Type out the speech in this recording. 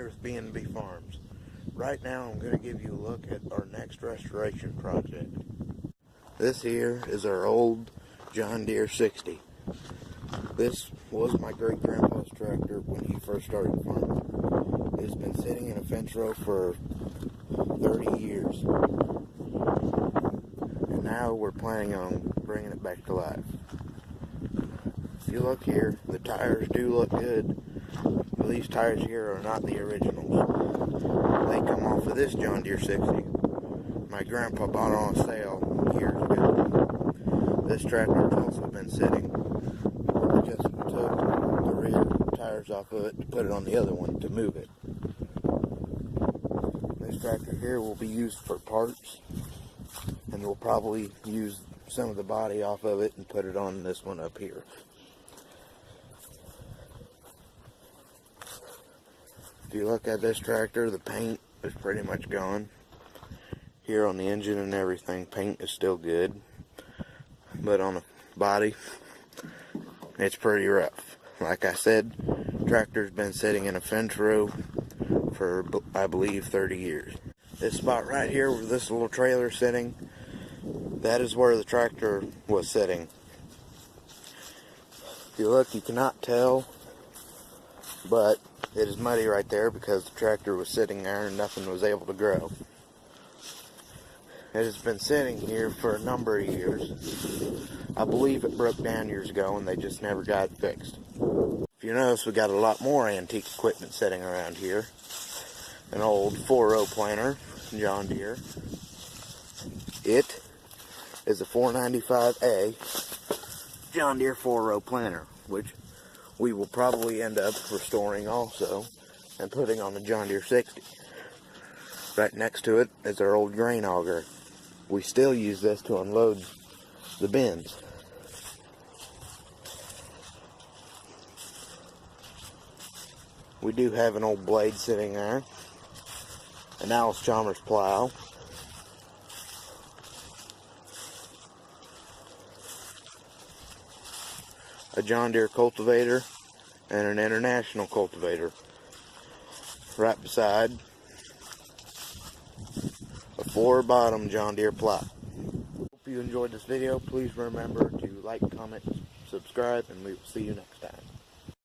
with B&B Farms. Right now I'm going to give you a look at our next restoration project. This here is our old John Deere 60. This was my great-grandpa's tractor when he first started farming. It's been sitting in a fence row for 30 years. And now we're planning on bringing it back to life. If you look here, the tires do look good. But these tires here are not the originals. They come off of this John Deere 60. My grandpa bought it on sale years ago. This tractor has also been sitting. We just took the rear tires off of it to put it on the other one to move it. This tractor here will be used for parts, and we'll probably use some of the body off of it and put it on this one up here. If you look at this tractor, the paint is pretty much gone. Here on the engine and everything, paint is still good. But on the body, it's pretty rough. Like I said, tractor's been sitting in a fence row for, I believe, 30 years. This spot right here where this little trailer is sitting, that is where the tractor was sitting. If you look, you cannot tell, but it is muddy right there because the tractor was sitting there and nothing was able to grow. It has been sitting here for a number of years. I believe it broke down years ago and they just never got it fixed. If you notice, we got a lot more antique equipment sitting around here. An old 4-row planter, John Deere. It is a 495A John Deere 4-row planter, which we will probably end up restoring also and putting on the John Deere 60. Right next to it is our old grain auger. We still use this to unload the bins. We do have an old blade sitting there, an Allis-Chalmers plow, a John Deere cultivator, and an international cultivator. Right beside a 4-bottom John Deere plow. Hope you enjoyed this video. Please remember to like, comment, subscribe, and we will see you next time.